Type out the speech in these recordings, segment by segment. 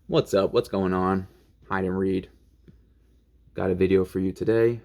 What's up? What's going on? Hide and read. Got a video for you today,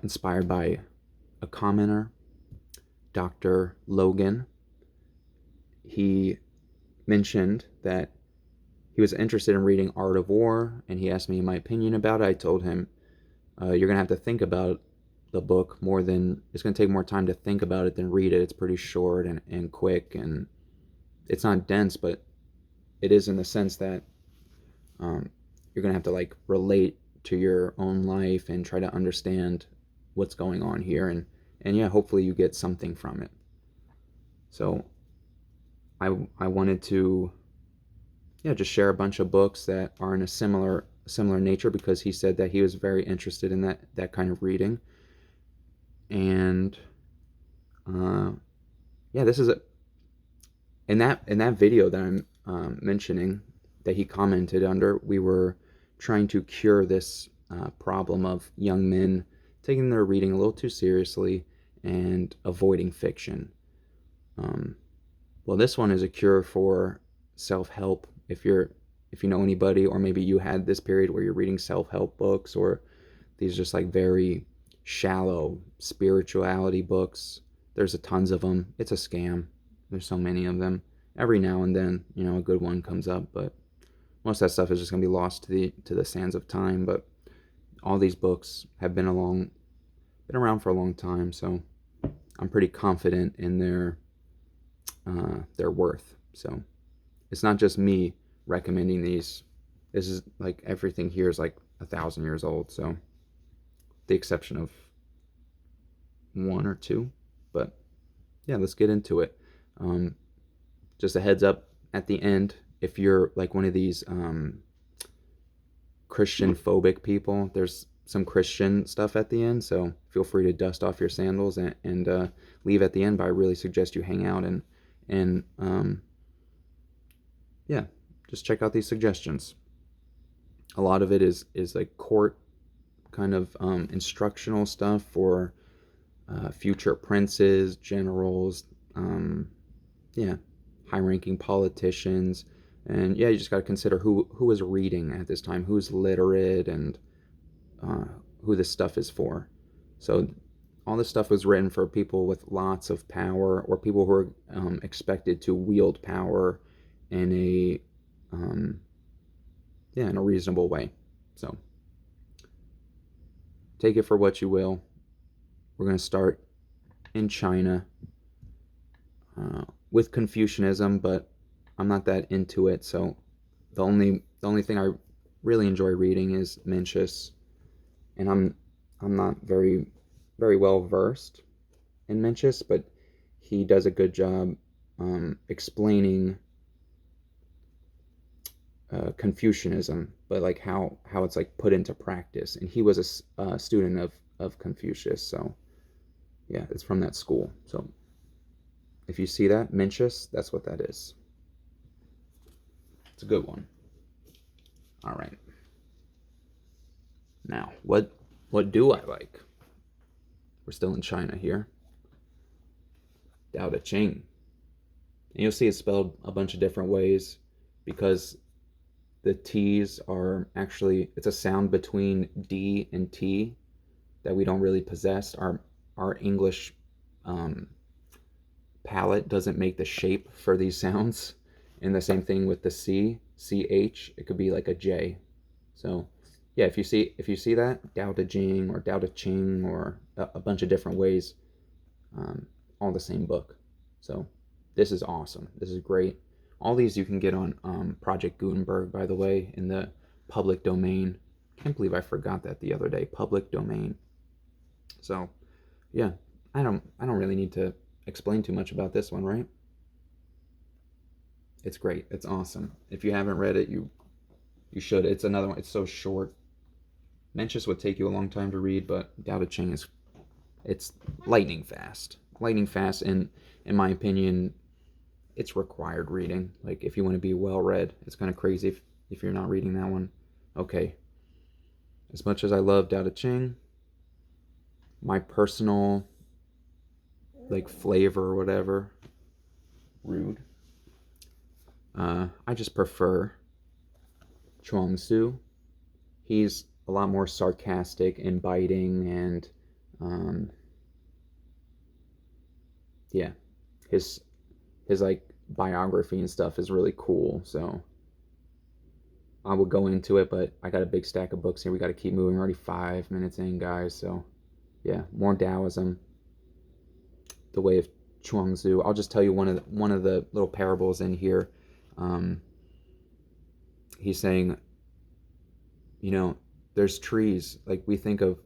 inspired by a commenter, Dr. Logan. He mentioned that he was interested in reading Art of War, and he asked me my opinion about it. I told him, you're going to have to think about the book more than, it's going to take more time to think about it than read it. It's pretty short and quick, and it's not dense, but it is in the sense that um, you're gonna have to like relate to your own life and try to understand what's going on here, and yeah, hopefully you get something from it. So I wanted to, yeah, just share a bunch of books that are in a similar nature, because he said that he was very interested in that kind of reading. And uh, yeah, this is a in that video that I'm mentioning, that he commented under, we were trying to cure this problem of young men taking their reading a little too seriously and avoiding fiction. Um, well, this one is a cure for self-help. If you know anybody, or maybe you had this period where you're reading self-help books, or these just like very shallow spirituality books. There's a tons of them. It's a scam. There's so many of them. Every now and then, a good one comes up, but most of that stuff is just gonna be lost to the sands of time. But all these books have been around for a long time, so I'm pretty confident in their worth. So it's not just me recommending these. This is like everything here is like 1,000 years old. So the exception of one or two, but yeah, let's get into it. Um, just a heads up at the end, if you're like one of these Christian phobic people, there's some Christian stuff at the end, so feel free to dust off your sandals and leave at the end. But I really suggest you hang out and yeah, just check out these suggestions. A lot of it is like court kind of instructional stuff for future princes, generals, yeah, high-ranking politicians, and yeah, you just got to consider who is reading at this time, who's literate, and uh, who this stuff is for. So all this stuff was written for people with lots of power, or people who are expected to wield power in a um, yeah, in a reasonable way. So take it for what you will. We're going to start in China with Confucianism, but I'm not that into it. So the only thing I really enjoy reading is Mencius, and I'm not very well versed in Mencius, but he does a good job explaining Confucianism, but like how it's like put into practice. And he was a student of Confucius, so yeah, it's from that school. So if you see that Mencius, that's what that is. It's a good one. All right. Now, what do I like? We're still in China here. Dao De Ching. And you'll see it's spelled a bunch of different ways, because the T's are actually, it's a sound between D and T that we don't really possess. Our English um, palate doesn't make the shape for these sounds. And the same thing with the C, CH, it could be like a J. So yeah, if you see that Dao De Jing or Dao De Ching, or a bunch of different ways, all the same book. So this is awesome. This is great. All these you can get on Project Gutenberg, by the way, in the public domain. Can't believe I forgot that the other day. Public domain. So yeah, I don't really need to explain too much about this one, right? It's great. It's awesome. If you haven't read it, you should. It's another one. It's so short. Mencius would take you a long time to read, but Dao De Ching is, it's lightning fast. Lightning fast, and in my opinion, it's required reading. Like if you want to be well read, it's kind of crazy if you're not reading that one. Okay. As much as I love Dao De Ching, my personal like flavor or whatever, rude. I just prefer Chuang Tzu. He's a lot more sarcastic and biting, and um, yeah, his his like biography and stuff is really cool. So I would go into it, but I got a big stack of books here. We got to keep moving. We're already 5 minutes in, guys. So yeah, more Taoism, the way of Chuang Tzu. I'll just tell you one of the little parables in here. Um, he's saying, you know, there's trees. Like we think of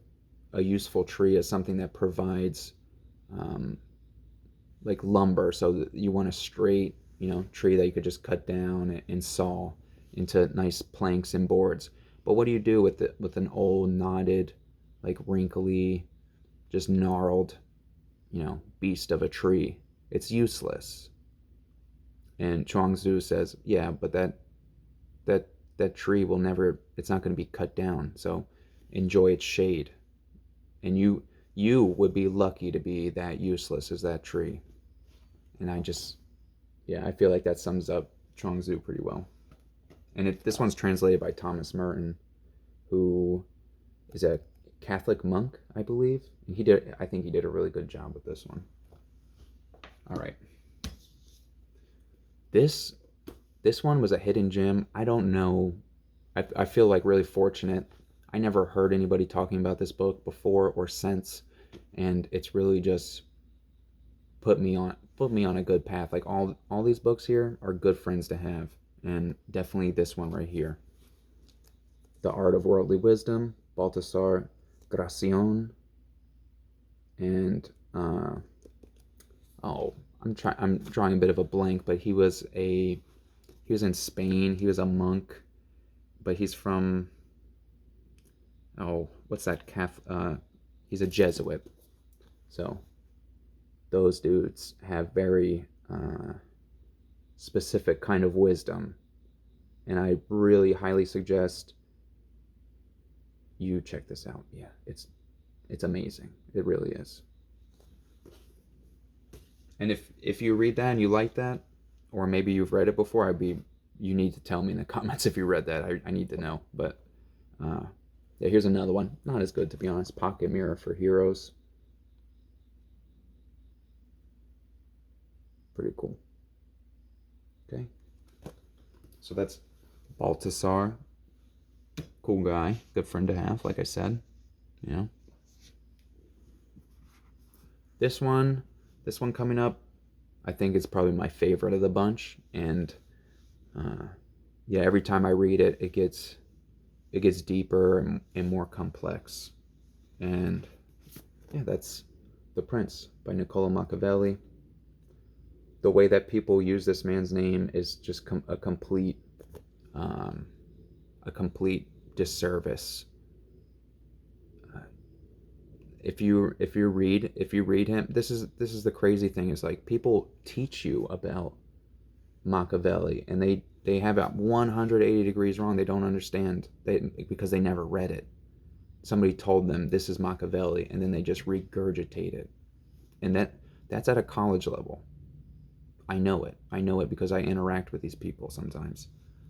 a useful tree as something that provides um, like lumber. So you want a straight, tree that you could just cut down and saw into nice planks and boards. But what do you do with an old knotted, like wrinkly, just gnarled, beast of a tree? It's useless. And Chuang Tzu says, yeah, but that that tree will never. It's not going to be cut down. So enjoy its shade, and you would be lucky to be that useless as that tree. And yeah, I feel like that sums up Chuang Tzu pretty well. And this one's translated by Thomas Merton, who is a Catholic monk, I believe. And I think he did a really good job with this one. All right. This one was a hidden gem. I don't know. I feel like really fortunate. I never heard anybody talking about this book before or since, and it's really just put me on a good path. Like all these books here are good friends to have, and definitely this one right here. The Art of Worldly Wisdom, Baltasar Gracion, and I'm drawing a bit of a blank, but he was in Spain. He was a monk, but he's from what's that he's a Jesuit. So those dudes have very specific kind of wisdom, and I really highly suggest you check this out. Yeah, it's amazing. It really is. And if you read that and you like that, or maybe you've read it before, you need to tell me in the comments if you read that. I need to know. But yeah, here's another one. Not as good, to be honest. Pocket Mirror for Heroes. Pretty cool. Okay. So that's Baltasar. Cool guy. Good friend to have, like I said. Yeah. This one coming up, I think it's probably my favorite of the bunch. And yeah, every time I read it, it gets deeper and more complex. And yeah, that's The Prince by Niccolo Machiavelli. The way that people use this man's name is just a complete disservice. If you read him, this is the crazy thing, is like people teach you about Machiavelli and they have it 180 degrees wrong. They don't understand because they never read it. Somebody told them this is Machiavelli, and then they just regurgitate it, and that's at a college level. I know it because I interact with these people sometimes,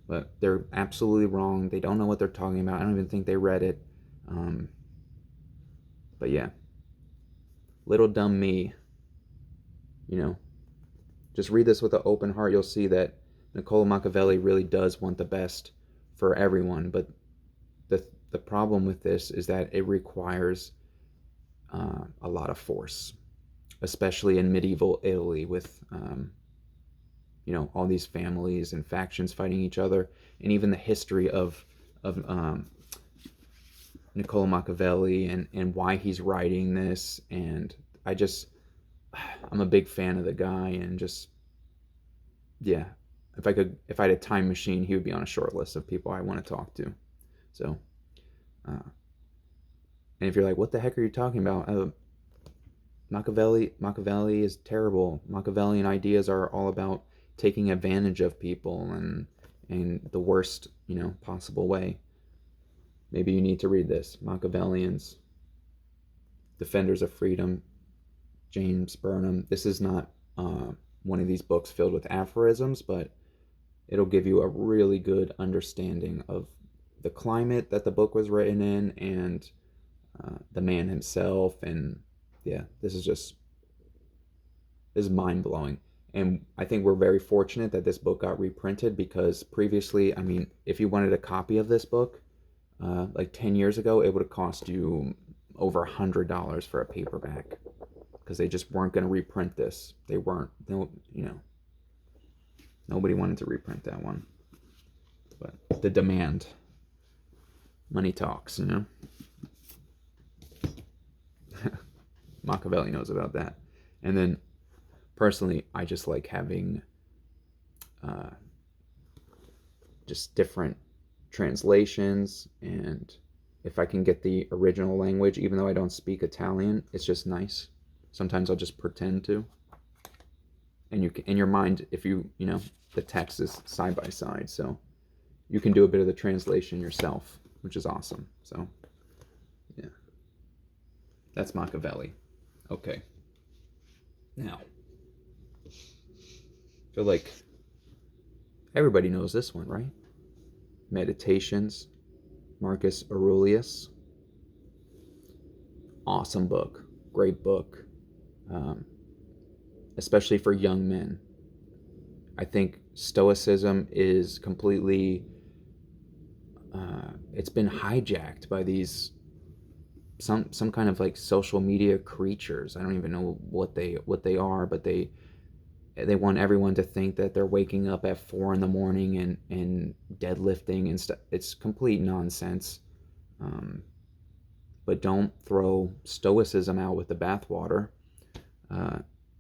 but they're absolutely wrong. They don't know what they're talking about. I don't even think they read it. But yeah, little dumb me, just read this with an open heart. You'll see that Niccolo Machiavelli really does want the best for everyone, but the problem with this is that it requires a lot of force, especially in medieval Italy with all these families and factions fighting each other, and even the history of Niccolo Machiavelli and why he's writing this. And I'm a big fan of the guy, and just yeah, if I had a time machine, he would be on a short list of people I want to talk to. So and if you're like, what the heck are you talking about? Machiavelli is terrible. Machiavellian ideas are all about taking advantage of people and in the worst, possible way. Maybe you need to read this. Machiavellians, Defenders of Freedom, James Burnham. This is not one of these books filled with aphorisms, but it'll give you a really good understanding of the climate that the book was written in, and the man himself. And yeah, this is mind-blowing. And I think we're very fortunate that this book got reprinted, because previously, I mean, if you wanted a copy of this book, like 10 years ago, it would have cost you over $100 for a paperback, because they just weren't going to reprint this. They weren't, nobody wanted to reprint that one. But the demand, money talks, Machiavelli knows about that. And then personally, I just like having just different translations, and if I can get the original language, even though I don't speak Italian, it's just nice. Sometimes I'll just pretend to. And you can, in your mind, if the text is side by side, so you can do a bit of the translation yourself, which is awesome. So, yeah. That's Machiavelli. Okay. Now, I feel like everybody knows this one, right? Meditations, Marcus Aurelius. Awesome book. Great book. Especially for young men. I think Stoicism is completely, it's been hijacked by these some kind of like social media creatures. I don't even know what they are, but they want everyone to think that they're waking up at 4 a.m. and deadlifting and stuff. It's complete nonsense. But don't throw Stoicism out with the bathwater.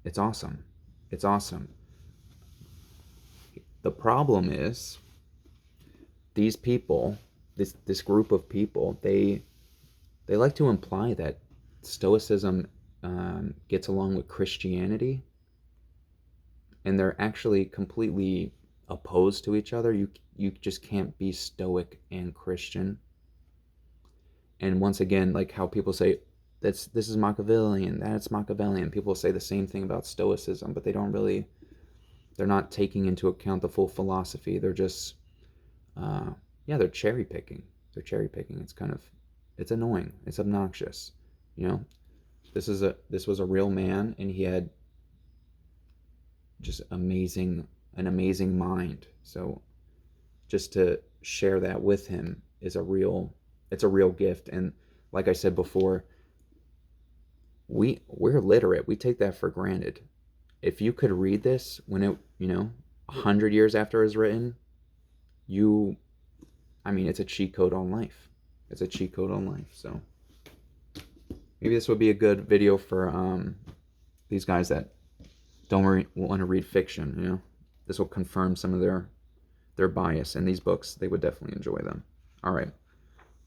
It's awesome. It's awesome. The problem is, these people, this group of people, they like to imply that Stoicism gets along with Christianity, and they're actually completely opposed to each other. You just can't be Stoic and Christian. And once again, like how people say this is Machiavellian, that's Machiavellian. People say the same thing about Stoicism, but they're not taking into account the full philosophy. They're just they're cherry picking. It's annoying. It's obnoxious. This was a real man, and he had just an amazing mind. So just to share that with him is it's a real gift. And like I said before, we're literate. We take that for granted. If you could read this when it, 100 years after it was written, it's a cheat code on life. It's a cheat code on life. So maybe this would be a good video for these guys that don't want to read fiction. This will confirm some of their bias, and these books, they would definitely enjoy them. All right,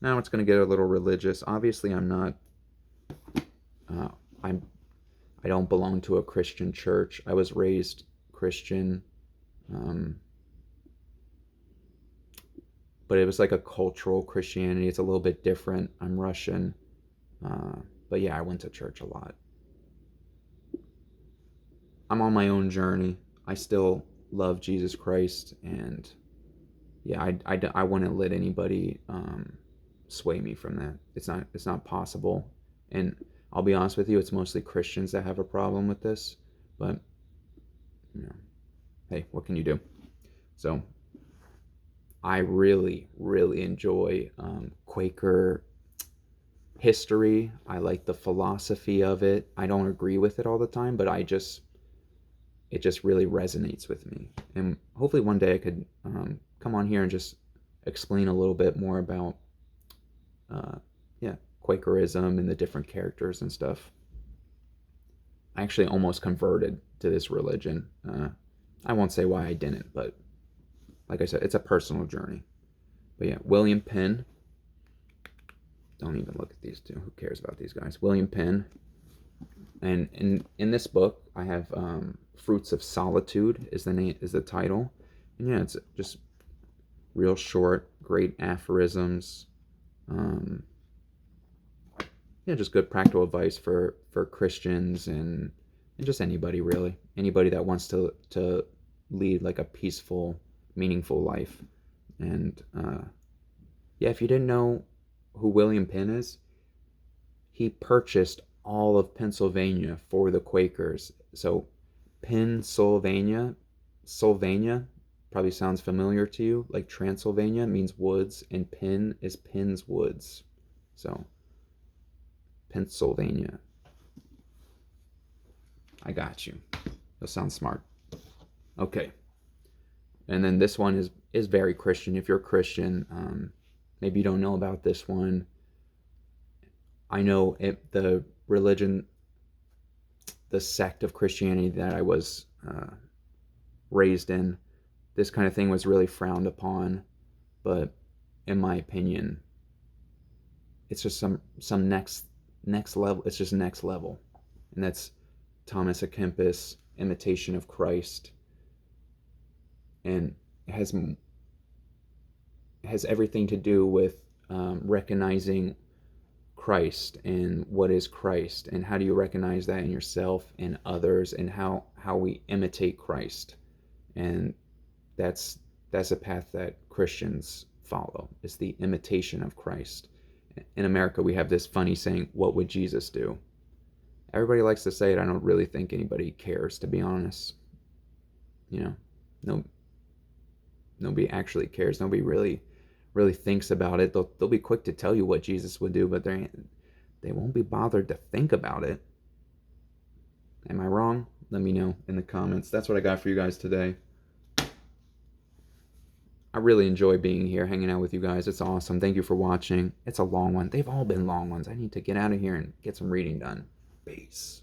now it's going to get a little religious. Obviously, I'm not. I don't belong to a Christian church. I was raised Christian, but it was like a cultural Christianity. It's a little bit different. I'm Russian, but yeah, I went to church a lot. I'm on my own journey. I still love Jesus Christ, and yeah, I wouldn't let anybody sway me from that. It's not possible. And I'll be honest with you, it's mostly Christians that have a problem with this, but hey, what can you do? So I really, really enjoy Quaker history. I like the philosophy of it. I don't agree with it all the time, but it just really resonates with me. And hopefully one day I could come on here and just explain a little bit more about Quakerism and the different characters and stuff. I actually almost converted to this religion. I won't say why I didn't, but like I said, it's a personal journey. But yeah, William Penn. Don't even look at these two. Who cares about these guys? William Penn. And in this book, I have Fruits of Solitude is the title. And yeah, it's just real short, great aphorisms. Just good practical advice for Christians and just anybody, really. Anybody that wants to lead like a peaceful, meaningful life. And yeah, if you didn't know who William Penn is, he purchased all of Pennsylvania for the Quakers. So Pennsylvania, Sylvania probably sounds familiar to you. Like Transylvania means woods, and Penn is Penn's Woods. So Pennsylvania. I got you. That sounds smart. Okay. And then this one is very Christian. If you're a Christian, maybe you don't know about this one. I know the religion, the sect of Christianity that I was raised in, this kind of thing was really frowned upon. But in my opinion, it's just some next level. It's just next level, and that's Thomas à Kempis' Imitation of Christ, and it has everything to do with recognizing Christ and what is Christ, and how do you recognize that in yourself and others, and how we imitate Christ. And that's a path that Christians follow. It's the imitation of Christ. In America, we have this funny saying, what would Jesus do? Everybody likes to say it. I don't really think anybody cares, to be honest. No, nobody actually cares. Nobody really thinks about it. They'll be quick to tell you what Jesus would do, but they won't be bothered to think about it. Am I wrong? Let me know in the comments. That's what I got for you guys today. I really enjoy being here, hanging out with you guys. It's awesome. Thank you for watching. It's a long one. They've all been long ones. I need to get out of here and get some reading done. Peace.